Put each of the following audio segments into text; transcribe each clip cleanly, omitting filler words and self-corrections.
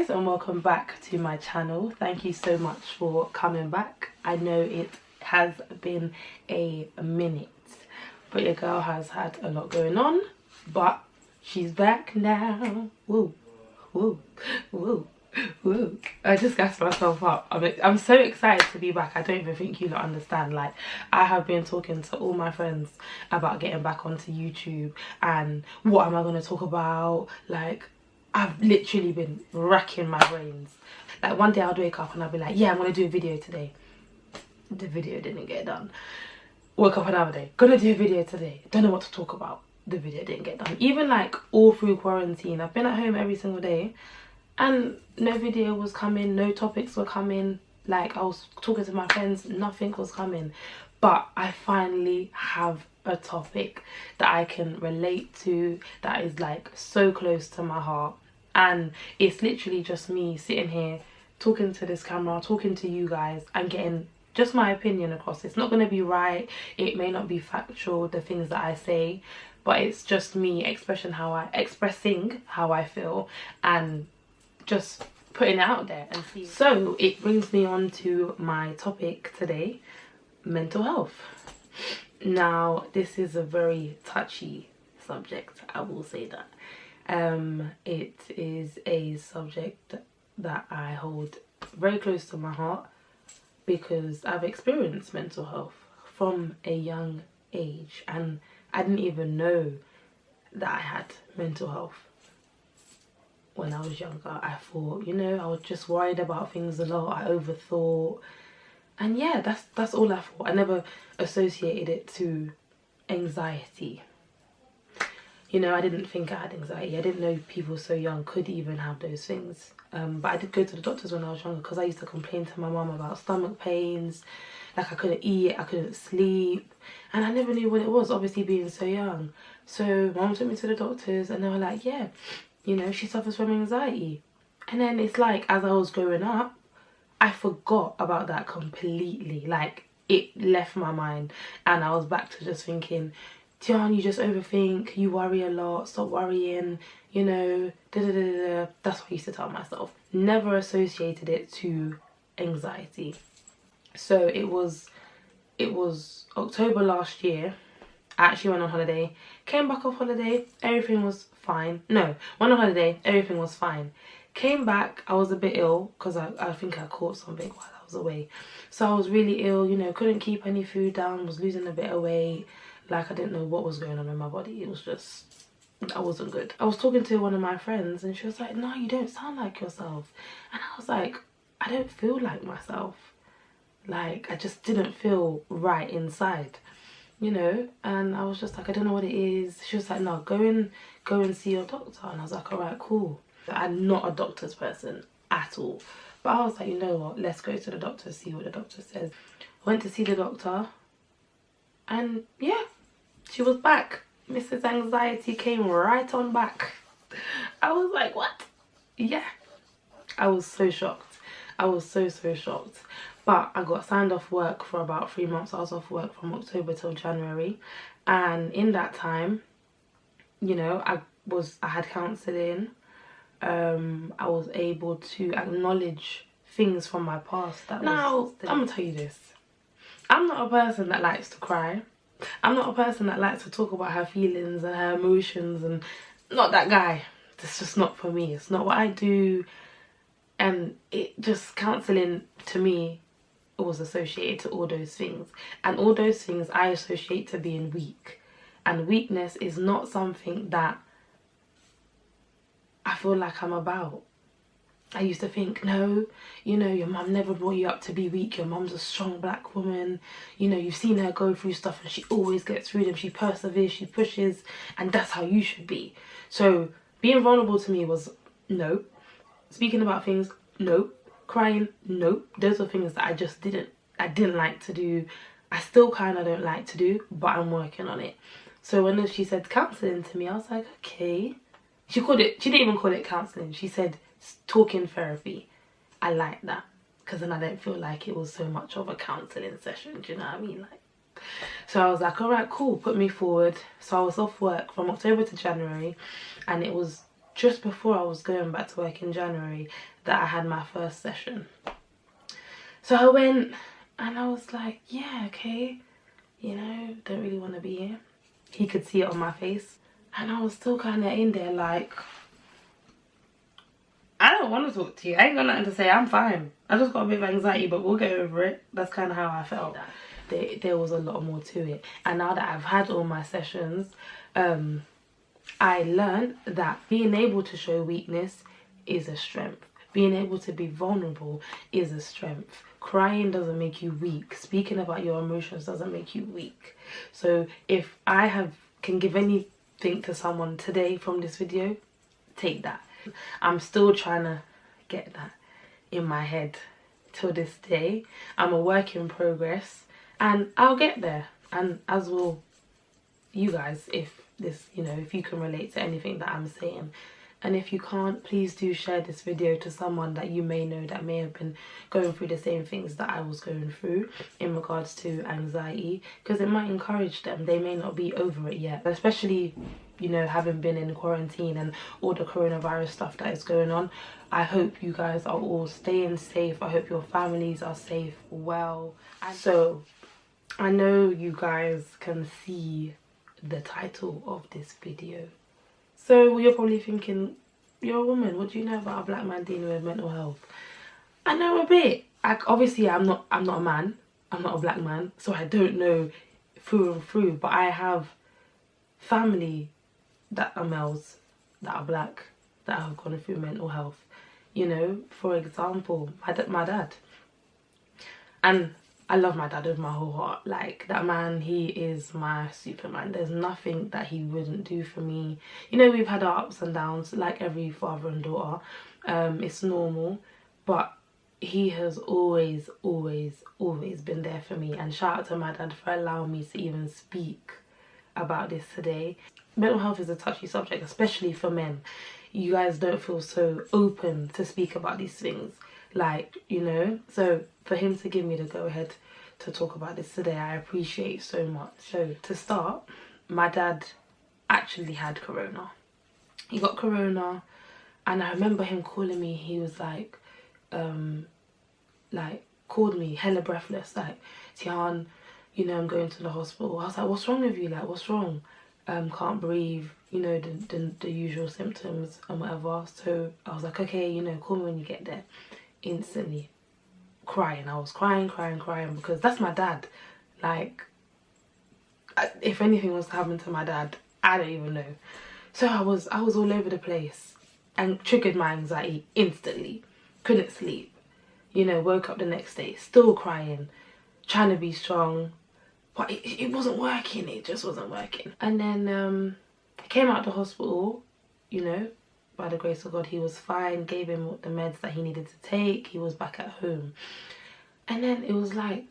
guys, and welcome back to my channel. Thank you so much for coming back. I know it has been a minute, but your girl has had a lot going on, but she's back now. Woo, woo, woo, woo. I just gassed myself up. I'm so excited to be back. I don't even think you lot understand. Like, I have been talking to all my friends about getting back onto YouTube and what am I going to talk about. Like, I've literally been racking my brains. Like, one day I'd wake up and I'd be like, yeah, I'm going to do a video today. The video didn't get done. Woke up another day, gonna do a video today. Don't know what to talk about. The video didn't get done. Even like all through quarantine, I've been at home every single day and no video was coming, no topics were coming. Like, I was talking to my friends, nothing was coming. But I finally have a topic that I can relate to, that is like so close to my heart. And it's literally just me sitting here talking to this camera, talking to you guys and getting just my opinion across. It's not going to be right, it may not be factual, the things that I say, but it's just me expressing how I feel and just putting it out there and see. So it brings me on to my topic today, mental health. Now, this is a very touchy subject, I will say that. It is a subject that I hold very close to my heart because I've experienced mental health from a young age and I didn't even know that I had mental health when I was younger. I thought, you know, I was just worried about things a lot. I overthought, and yeah, that's all I thought. I never associated it to anxiety. You know, I didn't think I had anxiety. I didn't know people so young could even have those things. But I did go to the doctors when I was younger because I used to complain to my mum about stomach pains. Like, I couldn't eat, I couldn't sleep. And I never knew what it was, obviously being so young. So mum took me to the doctors and they were like, yeah, you know, she suffers from anxiety. And then it's like, as I was growing up, I forgot about that completely. Like, it left my mind and I was back to just thinking, Dion, you just overthink, you worry a lot, stop worrying, you know, da da da da. That's what I used to tell myself. Never associated it to anxiety. So it was October last year. I actually went on holiday, came back off holiday, everything was fine. No, went on holiday, everything was fine. Came back, I was a bit ill because I think I caught something while I was away. So I was really ill, you know, couldn't keep any food down, was losing a bit of weight. Like, I didn't know what was going on in my body. It was just, I wasn't good. I was talking to one of my friends and she was like, no, you don't sound like yourself. And I was like, I don't feel like myself. Like, I just didn't feel right inside, you know. And I was just like, I don't know what it is. She was like, no, go and see your doctor. And I was like, all right, cool. I'm not a doctor's person at all. But I was like, you know what, let's go to the doctor, see what the doctor says. Went to see the doctor. And yeah, she was back. Mrs. Anxiety came right on back. I was like, what? Yeah. I was so shocked. I was so shocked. But I got signed off work for about 3 months. I was off work from October till January. And in that time, you know, I had counselling. I was able to acknowledge things from my past that now, I'm gonna tell you this. I'm not a person that likes to cry. I'm not a person that likes to talk about her feelings and her emotions, and not that guy. That's just not for me. It's not what I do. And it just, counselling to me was associated to all those things. And all those things I associate to being weak. And weakness is not something that I feel like I'm about. I used to think, no, you know, your mum never brought you up to be weak. Your mum's a strong black woman. You know, you've seen her go through stuff and she always gets through them. She perseveres, she pushes, and that's how you should be. So being vulnerable to me was no. Speaking about things, no. Crying, no. Those are things that I just didn't like to do. I still kind of don't like to do, but I'm working on it. So when she said counselling to me, I was like, okay. She didn't even call it counselling. She said talking therapy. I like that because then I don't feel like it was so much of a counselling session. Do you know what I mean? Like, so I was like, all right, cool, put me forward. So I was off work from October to January, and it was just before I was going back to work in January that I had my first session. So I went and I was like, yeah, okay, you know, don't really want to be here. He could see it on my face. And I was still kind of in there like, I don't want to talk to you. I ain't got nothing to say. I'm fine. I just got a bit of anxiety, but we'll get over it. That's kind of how I felt. There was a lot more to it. And now that I've had all my sessions, I learned that being able to show weakness is a strength. Being able to be vulnerable is a strength. Crying doesn't make you weak. Speaking about your emotions doesn't make you weak. So if I can give anything to someone today from this video, take that. I'm still trying to get that in my head till this day. I'm a work in progress, and I'll get there, and as will you guys, if this, you know, if you can relate to anything that I'm saying. And if you can't, please do share this video to someone that you may know that may have been going through the same things that I was going through in regards to anxiety, because it might encourage them. They may not be over it yet, especially, you know, having been in quarantine and all the coronavirus stuff that is going on. I hope you guys are all staying safe. I hope your families are safe, well. And so I know you guys can see the title of this video. So you're probably thinking, you're a woman, what do you know about a black man dealing with mental health? I know a bit. Obviously I'm not a man, I'm not a black man, so I don't know through and through, but I have family that are males, that are black, that have gone through mental health. You know, for example, my dad. And I love my dad with my whole heart. Like, that man, he is my Superman. There's nothing that he wouldn't do for me. You know, we've had our ups and downs, like every father and daughter. It's normal. But he has always, always, always been there for me. And shout out to my dad for allowing me to even speak about this today. Mental health is a touchy subject, especially for men. You guys don't feel so open to speak about these things. Like, you know, so for him to give me the go ahead to talk about this today, I appreciate so much. So to start, my dad actually had corona. He got corona, and I remember him calling me. He was like called me hella breathless, like, Tian, you know, I'm going to the hospital. I was like, what's wrong with you? Like, what's wrong? Can't breathe, you know, the usual symptoms and whatever. So I was like, okay, you know, call me when you get there. Instantly crying. I was crying because that's my dad. Like, if anything was to happen to my dad, I don't even know. So I was all over the place and triggered my anxiety instantly. Couldn't sleep, you know, woke up the next day still crying, trying to be strong, but it wasn't working. It just wasn't working. And then I came out of the hospital, you know, by the grace of God, he was fine, gave him the meds that he needed to take, he was back at home. And then it was like,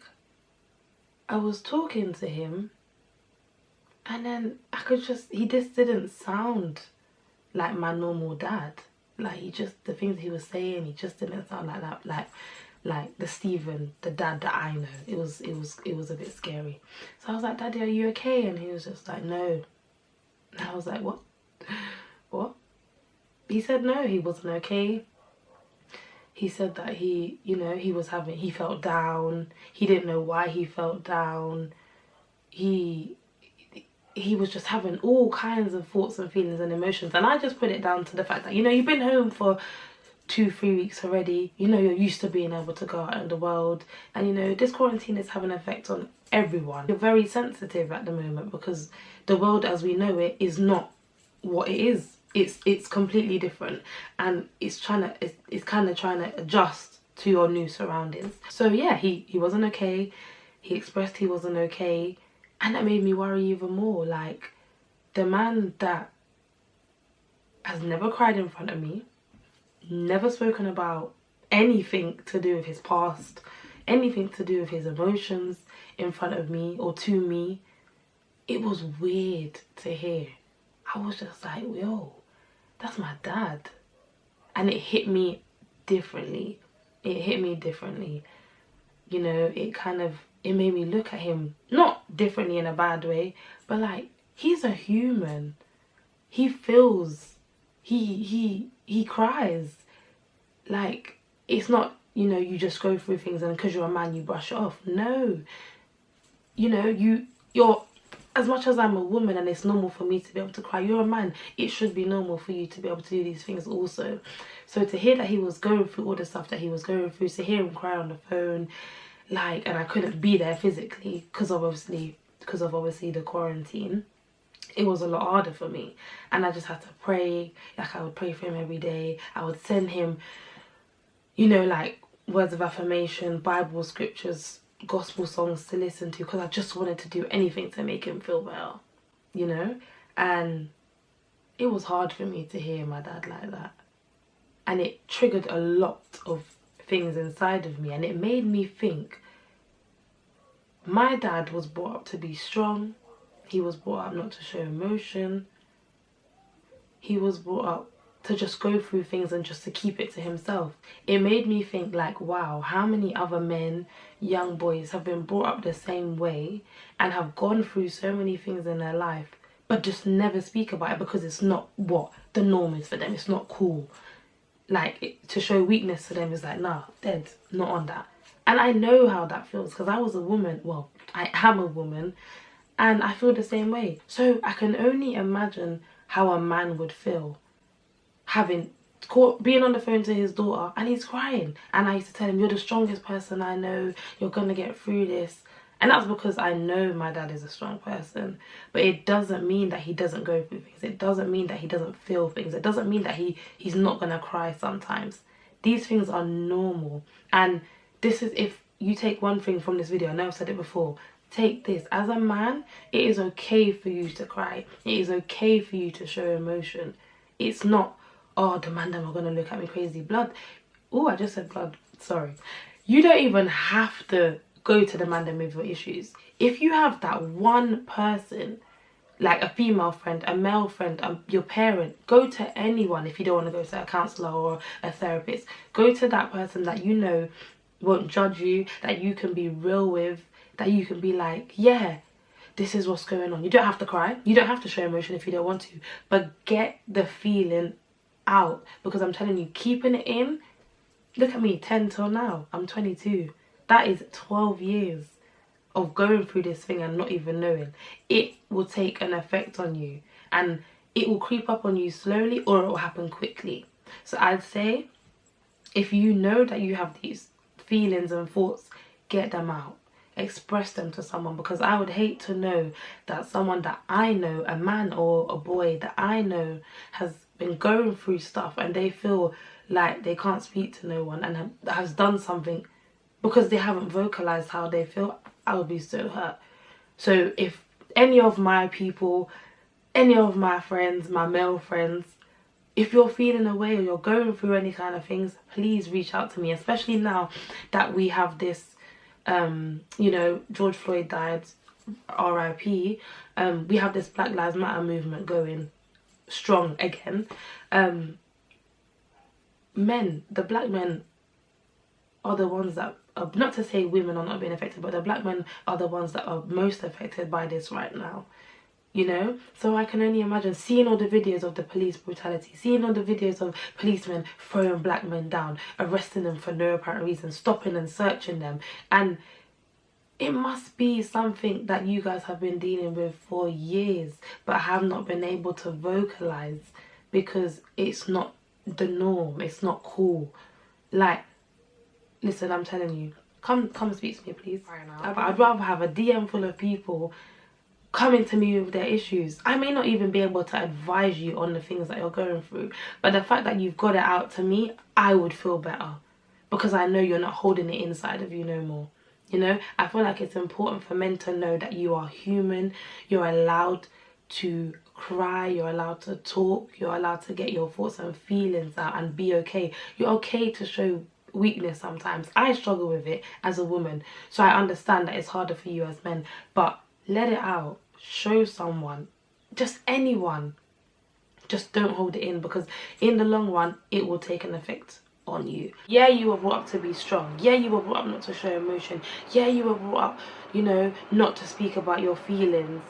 I was talking to him, and then he just didn't sound like my normal dad. Like, the things he was saying, he just didn't sound like that, like the Stephen, the dad that I know. It was a bit scary. So I was like, Daddy, are you okay? And he was just like, no. And I was like, what? He said no, he wasn't okay. He said that he, you know, he felt down. He didn't know why he felt down. He was just having all kinds of thoughts and feelings and emotions. And I just put it down to the fact that, you know, you've been home for 2-3 weeks already. You know, you're used to being able to go out in the world. And, you know, this quarantine is having an effect on everyone. You're very sensitive at the moment because the world as we know it is not what it is. It's completely different, and it's kind of trying to adjust to your new surroundings. So yeah, he wasn't okay. He expressed he wasn't okay, and that made me worry even more. Like, the man that has never cried in front of me, never spoken about anything to do with his past, anything to do with his emotions in front of me or to me. It was weird to hear. I was just like, yo, that's my dad. And it hit me differently. It hit me differently. You know, it made me look at him, not differently in a bad way, but like, he's a human. He feels he cries. Like, it's not, you know, you just go through things and because you're a man you brush it off. No, you know, you're, as much as I'm a woman and it's normal for me to be able to cry, you're a man, it should be normal for you to be able to do these things also. So to hear that he was going through all the stuff that he was going through, to hear him cry on the phone, like, and I couldn't be there physically because of obviously the quarantine, it was a lot harder for me. And I just had to pray. Like, I would pray for him every day. I would send him, you know, like, words of affirmation, Bible scriptures, gospel songs to listen to, because I just wanted to do anything to make him feel better, you know. And it was hard for me to hear my dad like that, and it triggered a lot of things inside of me, and it made me think, my dad was brought up to be strong, he was brought up not to show emotion, he was brought up to just go through things and just to keep it to himself. It made me think, like, wow, how many other men, young boys, have been brought up the same way and have gone through so many things in their life but just never speak about it because it's not what the norm is for them. It's not cool. Like, to show weakness to them is like, nah, dead, not on that. And I know how that feels because I was a woman. Well, I am a woman and I feel the same way. So I can only imagine how a man would feel being on the phone to his daughter and he's crying, and I used to tell him, you're the strongest person I know, you're gonna get through this. And that's because I know my dad is a strong person, but it doesn't mean that he doesn't go through things. It doesn't mean that he doesn't feel things. It doesn't mean that he's not gonna cry sometimes. These things are normal. And this is, if you take one thing from this video, I know I've said it before, take this: as a man, it is okay for you to cry. It is okay for you to show emotion. It's not, oh, the man them are gonna look at me crazy. Blood. Oh, I just said blood. Sorry. You don't even have to go to the man them with your issues. If you have that one person, like a female friend, a male friend, your parent, go to anyone. If you don't want to go to a counsellor or a therapist, go to that person that you know won't judge you, that you can be real with, that you can be like, yeah, this is what's going on. You don't have to cry. You don't have to show emotion if you don't want to, but get the feeling out. Because I'm telling you, keeping it in, look at me, 10 till now, I'm 22. That is 12 years of going through this thing and not even knowing. It will take an effect on you, and it will creep up on you slowly, or it will happen quickly. So I'd say, if you know that you have these feelings and thoughts, get them out. Express them to someone, because I would hate to know that someone that I know, a man or a boy that I know, has been going through stuff and they feel like they can't speak to no one and has done something because they haven't vocalized how they feel. I would be so hurt. So if any of my people, any of my friends, my male friends, if you're feeling away or you're going through any kind of things, please reach out to me, especially now that we have this you know, George Floyd died, RIP. We have this Black Lives Matter movement going strong again. The black men are the ones that are, not to say women are not being affected, but the black men are the ones that are most affected by this right now, you know. So I can only imagine seeing all the videos of the police brutality, seeing all the videos of policemen throwing black men down, arresting them for no apparent reason, stopping and searching them. And it must be something that you guys have been dealing with for years but have not been able to vocalize because it's not the norm, it's not cool. Like, listen, I'm telling you, come speak to me, please. Right now, I'd rather have a DM full of people coming to me with their issues. I may not even be able to advise you on the things that you're going through, but the fact that you've got it out to me, I would feel better, because I know you're not holding it inside of you no more. You know, I feel like it's important for men to know that you are human, you're allowed to cry, you're allowed to talk, you're allowed to get your thoughts and feelings out and be okay. You're okay to show weakness sometimes. I struggle with it as a woman, so I understand that it's harder for you as men, but let it out. Show someone, just anyone. Just don't hold it in, because in the long run it will take an effect on you. Yeah, you were brought up to be strong. Yeah, you were brought up not to show emotion. Yeah, you were brought up, you know, not to speak about your feelings,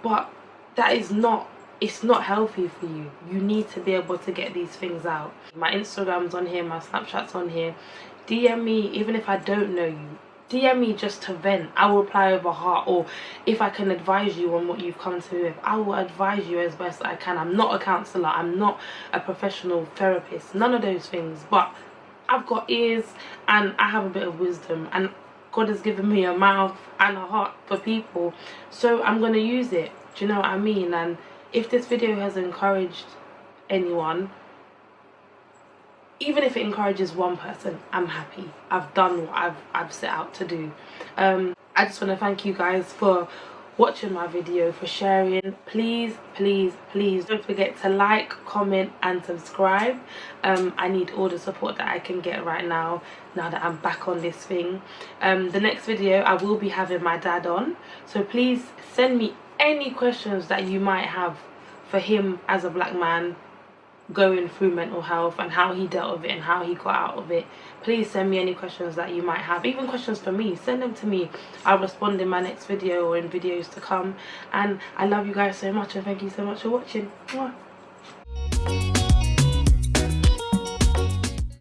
but that is not it's not healthy for you. You need to be able to get these things out. My Instagram's on here, my Snapchat's on here. DM me, even if I don't know you. DM me just to vent. I will reply over heart, or if I can advise you on what you've come to me with, I will advise you as best I can. I'm not a counsellor, I'm not a professional therapist, none of those things, but I've got ears and I have a bit of wisdom, and God has given me a mouth and a heart for people, so I'm going to use it. Do you know what I mean? And if this video has encouraged anyone, even if it encourages one person, I'm happy. I've done what I've set out to do. I just want to thank you guys for watching my video, for sharing. Please don't forget to like, comment and subscribe. I need all the support that I can get right now that I'm back on this thing. The next video I will be having my dad on, so please send me any questions that you might have for him as a black man going through mental health and how he dealt with it and how he got out of it. Please send me any questions that you might have, even questions for me. Send them to me. I'll respond in my next video or in videos to come. And I love you guys so much, and thank you so much for watching. Mwah.